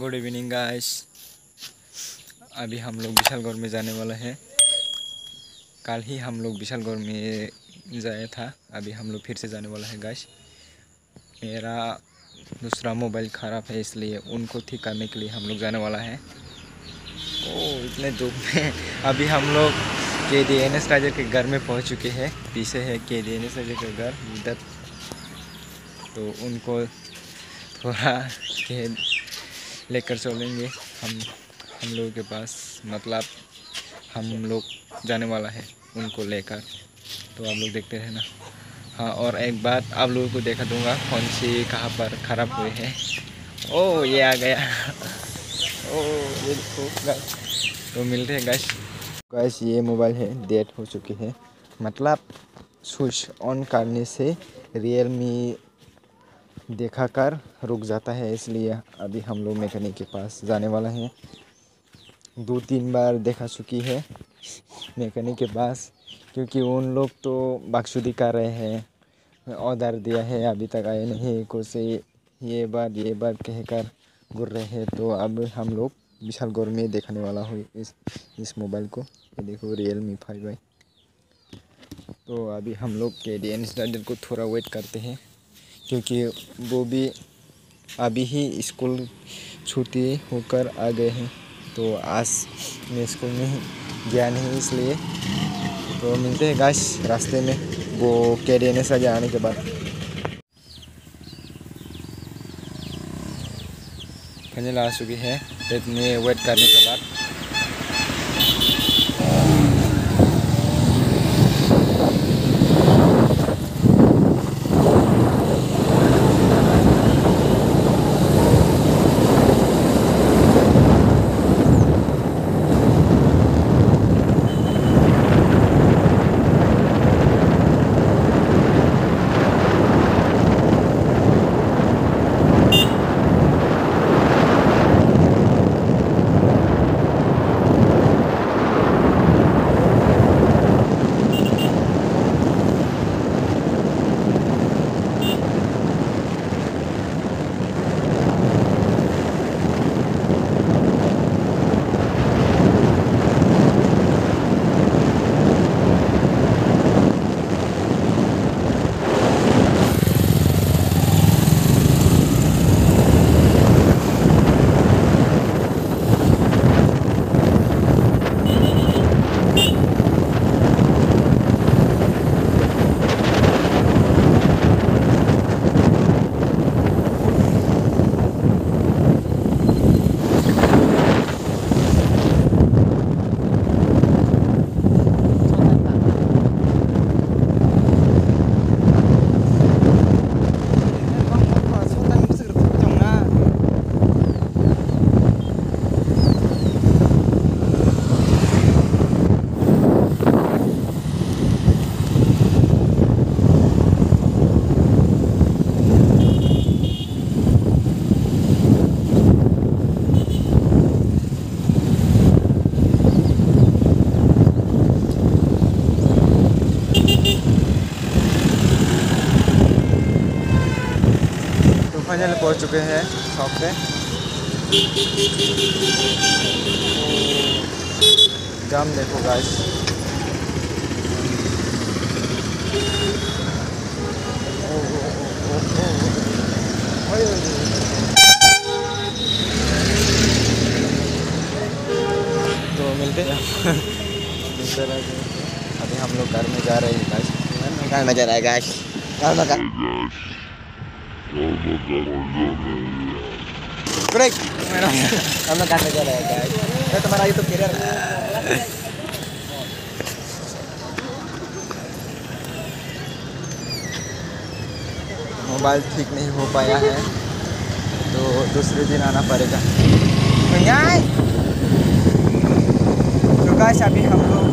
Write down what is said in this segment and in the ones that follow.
Good evening guys. अभी हम लोग विशालगढ़ में जाने वाला है। कल ही हम लोग विशालगढ़ में जाया था, अभी हम लोग फिर से जाने वाला है गाइस। मेरा दूसरा मोबाइल ख़राब है, इसलिए उनको ठीक करने के लिए हम लोग जाने वाला है। ओ इतने धूप में अभी हम लोग KDNS राजा के घर में पहुंच चुके हैं। पीछे है KDNS राजा का घर इधर, तो उनको थोड़ा लेकर चलेंगे हम लोगों के पास, मतलब हम लोग जाने वाला है उनको लेकर। तो आप लोग देखते रहना। हाँ, और एक बात आप लोगों को देखा दूंगा कौन सी कहाँ पर ख़राब हुए हैं। ओ ये आ गया। ओ ये देखो गाइस, तो मिलते हैं गाइस। गाइस ये मोबाइल है डेड हो चुकी है, मतलब स्विच ऑन करने से रियलमी देखा कर रुक जाता है, इसलिए अभी हम लोग मैकेनिक के पास जाने वाला हैं। 2-3 बार देखा चुकी है मैकेनिक के पास, क्योंकि उन लोग तो बकचोदी कर रहे हैं, ऑर्डर दिया है अभी तक आए नहीं, कुछ ये बात कहकर घूर रहे हैं। तो अब हम लोग विशालगढ़ में देखने वाला हूँ इस मोबाइल को। ये देखो रियलमी 5i। तो अभी हम लोग KDNS राजा को थोड़ा वेट करते हैं, क्योंकि वो भी अभी ही स्कूल छुट्टी होकर आ गए हैं। तो आज मैं स्कूल में गया नहीं, इसलिए तो मिलते हैं गाइस रास्ते में, वो KDNS राजा आने के बाद। फाइनल आ चुकी है इतने वेट करने के बाद। फाइनल पहुंच चुके हैं शॉप पे। जाम देखो गाइस। तो मिलते हैं अभी हम लोग घर में जा रहे हैं गाइस। घर में जा रहा है गाइस, घर में ब्रेक हम लोग काटने जा रहे हैं गाइस। ये तुम्हारा यूट्यूब कैरियर मोबाइल ठीक नहीं हो पाया है, तो दूसरे दिन आना पड़ेगा। तो गाइस अभी हम लोग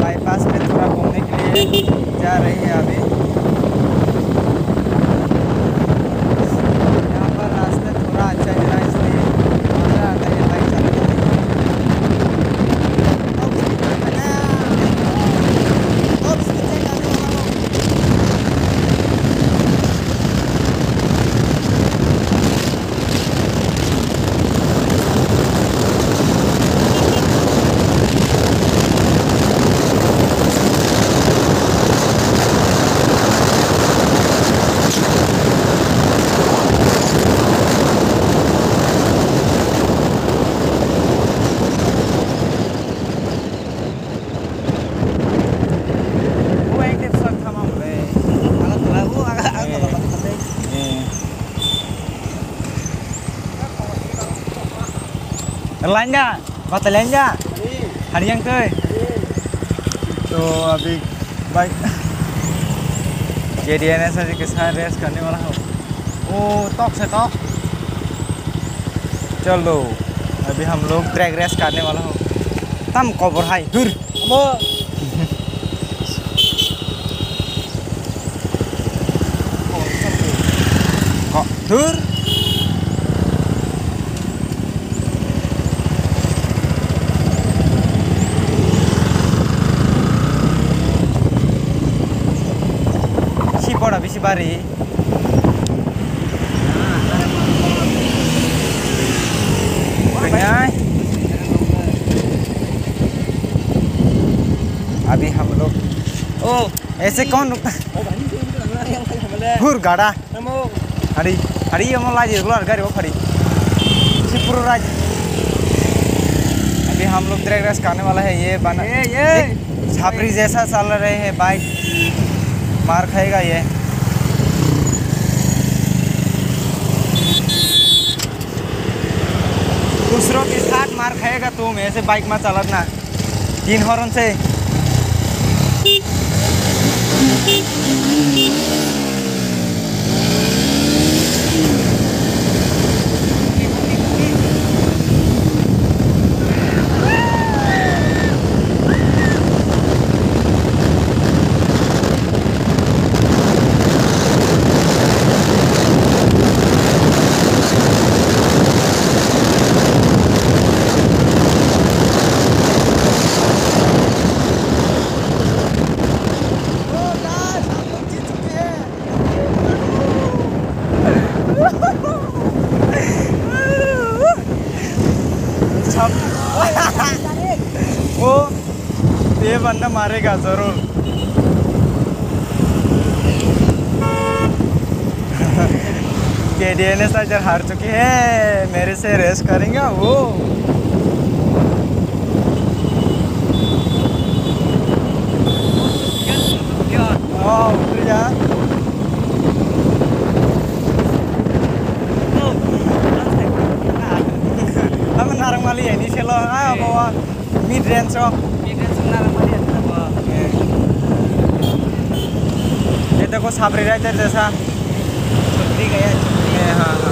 बाईपास में थोड़ा घूमने के लिए जा रहे हैं। अभी यहाँ पर रास्ता थोड़ा अच्छा है, इसलिए मज़ा आता है बाइक चलाने में। लाइंजा बात लाइंजा हरियंग के तो अभी बाइक KDNS के साथ रेस करने वाला हूँ। ओ टॉक से टॉक चलो अभी हम लोग ट्रैक रेस करने वाला हूँ। तम कबर हाई दूर दूर si bora bisi bari अभी हम लोग ऐसे कौन रुकता हुर गाड़ा हरी हरी हम लाजी रुलार गाड़ी वो खड़ी सिपुर राज अभी हम लोग ट्रैक रेस करने वाला है। ये बना ये छापरी जैसा चल रहे हैं बाइक मार खाएगा ये। दूसरों के साथ मार खाएगा तुम ऐसे बाइक में चलना 3 हॉर्न से। वो ये बंदा मारेगा जरूर। KDNS आज हार चुकी है, मेरे से रेस करेंगे वो। उतर जा हम नारंगमाली है नी चलो बाबा मिड रेंज नारंगमाली ये देखो साबरी राइडर जैसा छतरी गया। हाँ हाँ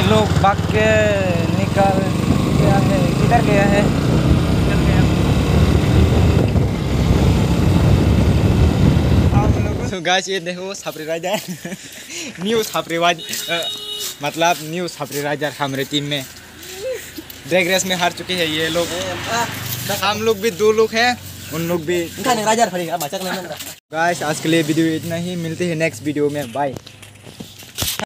लोग भाग के निकाल गया है। किधर गया है? तो गाइस ये देखो छापरी राइडर न्यू छापरी मतलब न्यू छापरी राइडर हमारे टीम में ड्रैग रेस में हार चुके हैं ये लोग। हम लोग भी 2 लोग हैं, उन लोग भी। गाइस आज के लिए वीडियो इतना ही, मिलते हैं नेक्स्ट वीडियो में, बाय।